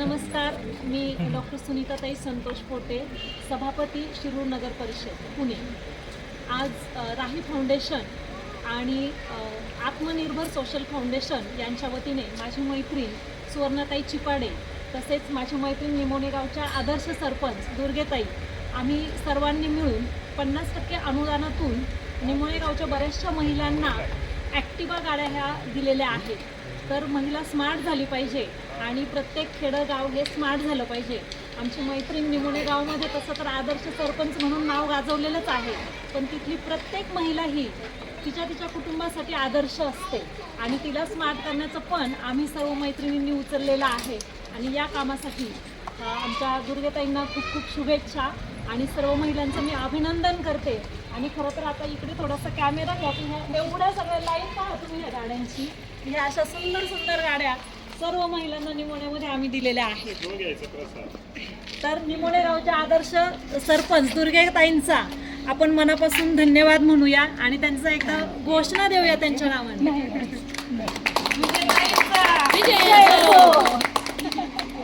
नमस्कार, मी डॉक्टर सुनीताताई संतोष पोटे, सभापती शिरूर नगर परिषद पुणे। आज राही फाउंडेशन आणि आत्मनिर्भर सोशल फाउंडेशन यांच्या वतीने माझी मैत्रीण सुवर्णाताई चिपाडे तसेच माझी मैत्रीण निमोणे गावच्या आदर्श सरपंच दुर्गेताई आम्ही सर्वांनी मिळून 50% अनुदानातून निमोणे गावच्या बऱ्याचशा महिलांना ॲक्टिवा गाड्या ह्या दिलेल्या आहेत। तर महिला स्मार्ट झाली पाहिजे आणि प्रत्येक खेडगाव हे स्मार्ट झालं पाहिजे। आमची मैत्रीण निमोणे गावामध्ये तसं तर आदर्श सरपंच म्हणून नाव गाजवलेलंच आहे, पण तिथली प्रत्येक महिला ही तिच्या कुटुंबासाठी आदर्श असते आणि तिला स्मार्ट करण्याचं पण आम्ही सर्व मैत्रिणींनी उचललेलं आहे। आणि या कामासाठी आमच्या दुर्गेताईंना खूप खूप शुभेच्छा आणि सर्व महिलांचं मी अभिनंदन करते। आणि खरं तर आता इकडे थोडासा कॅमेरा घ्या, तुम्ही एवढ्या सगळ्या लाईन पहा तुम्ही ह्या गाड्यांची, ह्या अशा सुंदर सुंदर गाड्या सर्व महिलांना निमोण्यामध्ये आम्ही दिलेल्या आहेत। तर निमोणे गावच्या आदर्श सरपंच दुर्गेताईंचा आपण मनापासून धन्यवाद म्हणूया आणि त्यांचा एकदा घोषणा देऊया त्यांच्या नावाने।